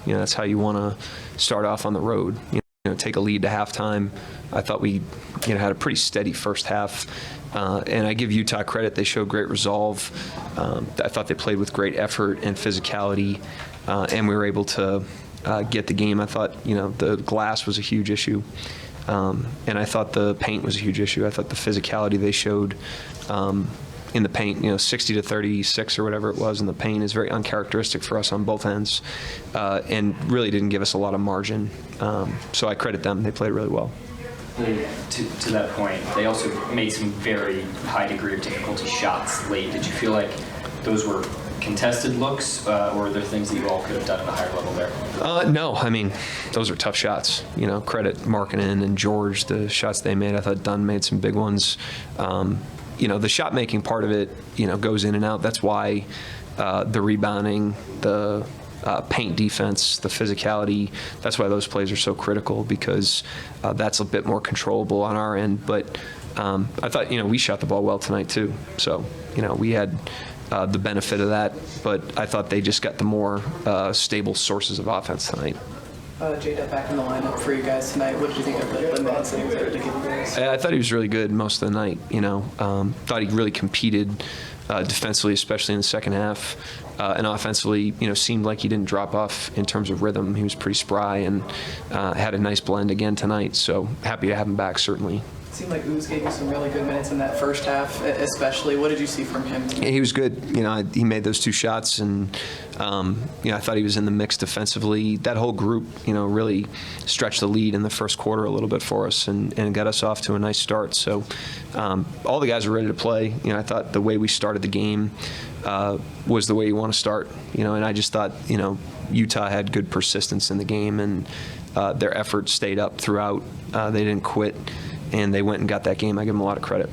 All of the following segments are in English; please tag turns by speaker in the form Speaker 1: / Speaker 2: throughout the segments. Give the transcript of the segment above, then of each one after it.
Speaker 1: That's how you want to start off on the road. Take a lead to halftime. I thought we had a pretty steady first half. And I give Utah credit. They showed great resolve. I thought they played with great effort and physicality, and we were able to get the game. I thought, the glass was a huge issue, and I thought the paint was a huge issue. I thought the physicality they showed in the paint, 60 to 36 or whatever it was in the paint, is very uncharacteristic for us on both ends, and really didn't give us a lot of margin. So I credit them. They played really well.
Speaker 2: To that point, they also made some very high degree of difficulty shots late. Did you feel like those were contested looks, or were there things that you all could have done at a higher level there?
Speaker 1: No, I mean, those are tough shots. Credit Markkanen and George, the shots they made. I thought Dunn made some big ones. The shot making part of it, goes in and out. That's why the rebounding, the paint defense, the physicality, that's why those plays are so critical, because that's a bit more controllable on our end. But I thought, we shot the ball well tonight too. So, we had the benefit of that, but I thought they just got the more stable sources of offense tonight.
Speaker 3: J-Dub back in the lineup for you guys tonight. What did you think of the minutes that he was able to give you guys?
Speaker 1: I thought he was really good most of the night. Thought he really competed defensively, especially in the second half, and offensively, seemed like he didn't drop off in terms of rhythm. He was pretty spry and had a nice blend again tonight. So happy to have him back, certainly.
Speaker 3: It seemed like Ooze gave you some really good minutes in that first half, especially. What did you see from him?
Speaker 1: Yeah, he was good. He made those two shots, and I thought he was in the mix defensively. That whole group, really stretched the lead in the first quarter a little bit for us and got us off to a nice start. So all the guys were ready to play. I thought the way we started the game was the way you want to start. And I just thought, Utah had good persistence in the game, and their effort stayed up throughout. They didn't quit, and they went and got that game. I give them a lot of credit.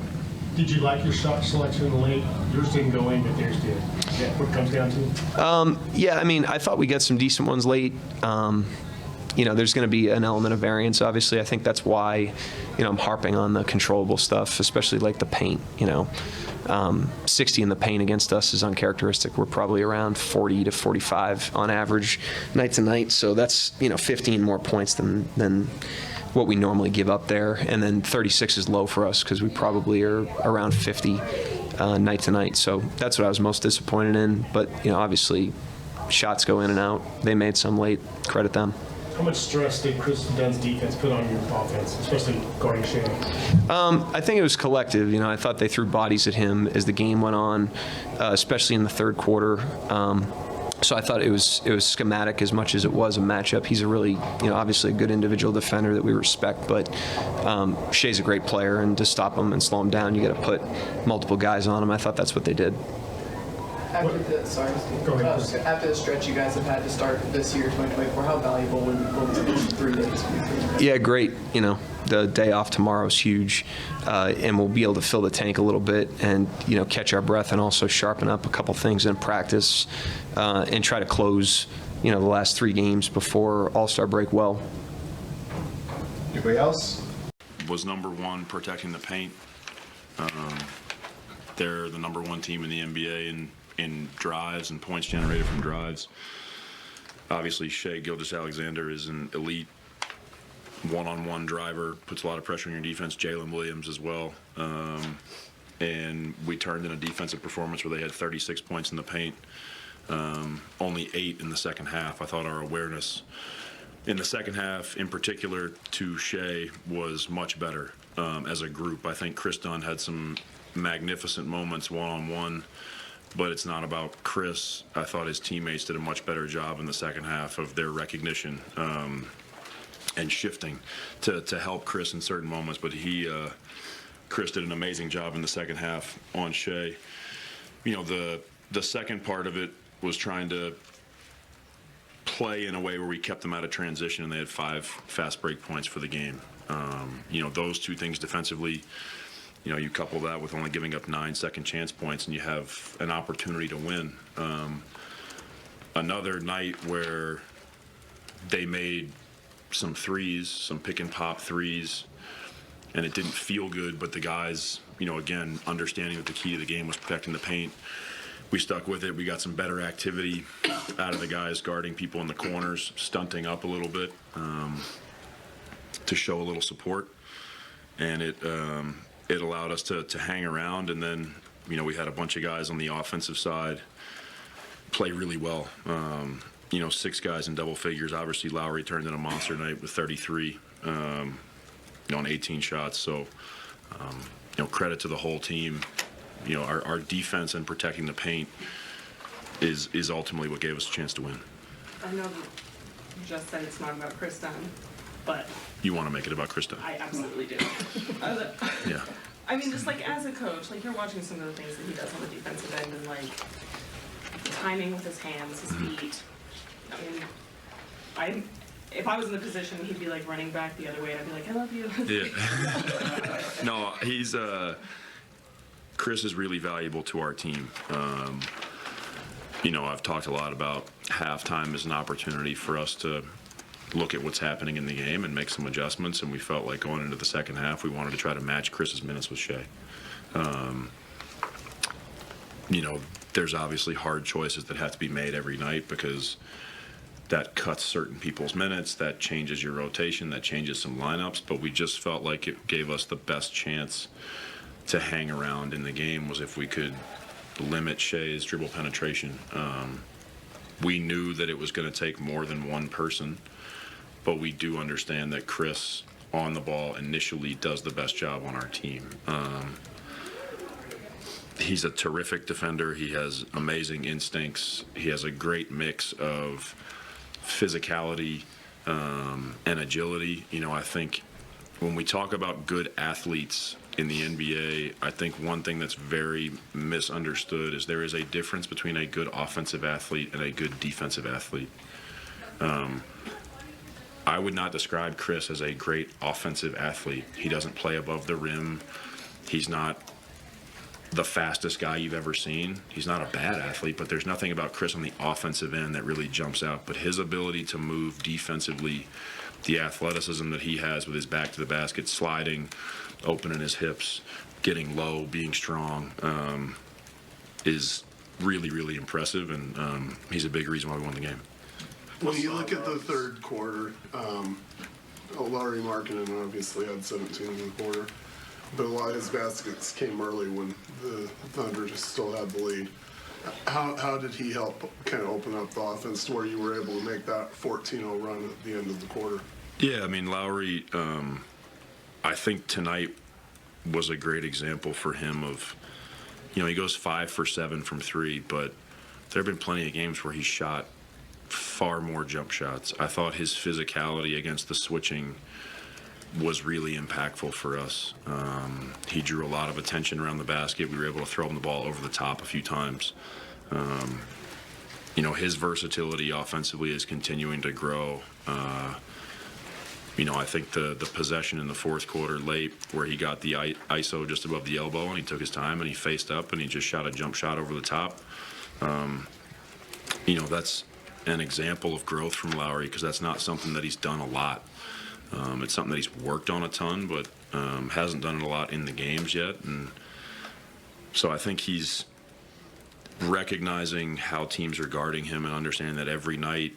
Speaker 4: Did you like your shot selection in the late? Yours didn't go in, but theirs did. Is that what it comes down to?
Speaker 1: Yeah, I thought we got some decent ones late. There's going to be an element of variance, obviously. I think that's why, I'm harping on the controllable stuff, especially like the paint. 60 in the paint against us is uncharacteristic. We're probably around 40 to 45 on average night to night. So that's, 15 more points than what we normally give up there. And then 36 is low for us because we probably are around 50 night to night. So that's what I was most disappointed in. But, obviously shots go in and out. They made some late. Credit them.
Speaker 4: How much stress did Chris Dunn's defense put on your offense, especially guarding Shea?
Speaker 1: I think it was collective. I thought they threw bodies at him as the game went on, especially in the third quarter. So I thought it was schematic as much as it was a matchup. He's a really, obviously a good individual defender that we respect, but Shea's a great player, and to stop him and slow him down, you got to put multiple guys on him. I thought that's what they did.
Speaker 3: After the stretch you guys have had to start this year, 2024, how valuable will these 3 days be?
Speaker 1: Yeah, great. The day off tomorrow is huge, and we'll be able to fill the tank a little bit and, catch our breath and also sharpen up a couple things in practice and try to close, the last 3 games before All-Star break well.
Speaker 5: Anybody else?
Speaker 6: Was number one protecting the paint. They're the number 1 team in the NBA in drives and points generated from drives. Obviously, Shea Gilgeous-Alexander is an elite one-on-one driver, puts a lot of pressure on your defense. Jalen Williams as well. And we turned in a defensive performance where they had 36 points in the paint, only 8 in the second half. I thought our awareness in the second half, in particular to Shea, was much better as a group. I think Chris Dunn had some magnificent moments one-on-one, but it's not about Chris. I thought his teammates did a much better job in the second half of their recognition and shifting to help Chris in certain moments. But Chris did an amazing job in the second half on Shea. The second part of it was trying to play in a way where we kept them out of transition, and they had 5 fast break points for the game. Those 2 things defensively. You couple that with only giving up 9 second chance points, and you have an opportunity to win. Another night where they made some threes, some pick and pop threes, and it didn't feel good, but the guys, again, understanding that the key to the game was protecting the paint, we stuck with it. We got some better activity out of the guys guarding people in the corners, stunting up a little bit to show a little support, and it allowed us to hang around. And then, you know, we had a bunch of guys on the offensive side play really well. You know, 6 guys in double figures. Obviously, Lowry turned in a monster night with 33 on 18 shots. So, you know, credit to the whole team. You know, our defense and protecting the paint is ultimately what gave us a chance to win.
Speaker 7: I know you just said it's not about Chris Dunn, but
Speaker 6: You want to make it about Krista?
Speaker 7: I absolutely do.
Speaker 6: Yeah.
Speaker 7: I mean, just like as a coach, like you're watching some of the things that he does on the defensive end and like the timing with his hands, his feet. I mean, if I was in the position, he'd be like running back the other way, and I'd be like, I love you.
Speaker 6: Yeah. No, he's Chris is really valuable to our team. You know, I've talked a lot about halftime as an opportunity for us to look at what's happening in the game and make some adjustments, and we felt like going into the second half, we wanted to try to match Chris's minutes with Shea. You know, there's obviously hard choices that have to be made every night because that cuts certain people's minutes, that changes your rotation, that changes some lineups, but we just felt like it gave us the best chance to hang around in the game was if we could limit Shea's dribble penetration. We knew that it was going to take more than one person, but we do understand that Chris on the ball initially does the best job on our team. He's a terrific defender. He has amazing instincts. He has a great mix of physicality and agility. You know, I think when we talk about good athletes in the NBA, I think one thing that's very misunderstood is there is a difference between a good offensive athlete and a good defensive athlete. I would not describe Chris as a great offensive athlete. He doesn't play above the rim. He's not the fastest guy you've ever seen. He's not a bad athlete, but there's nothing about Chris on the offensive end that really jumps out. But his ability to move defensively, the athleticism that he has with his back to the basket, sliding, opening his hips, getting low, being strong, is really, really impressive, and he's a big reason why we won the game.
Speaker 8: When you look at the third quarter, Larry Markkinen obviously had 17 in the quarter, but a lot of his baskets came early when the Thunder just still had the lead. How did he help kind of open up the offense to where you were able to make that 14-0 run at the end of the quarter?
Speaker 6: Yeah, I mean, Lowry, I think tonight was a great example for him of, you know, he goes 5 for 7 from 3, but there have been plenty of games where he shot far more jump shots. I thought his physicality against the switching was really impactful for us. He drew a lot of attention around the basket. We were able to throw him the ball over the top a few times. You know, his versatility offensively is continuing to grow. You know, I think the possession in the fourth quarter late where he got the ISO just above the elbow and he took his time and he faced up and he just shot a jump shot over the top. You know, that's an example of growth from Lowry because that's not something that he's done a lot. It's something that he's worked on a ton, but hasn't done it a lot in the games yet. And so I think he's recognizing how teams are guarding him and understanding that every night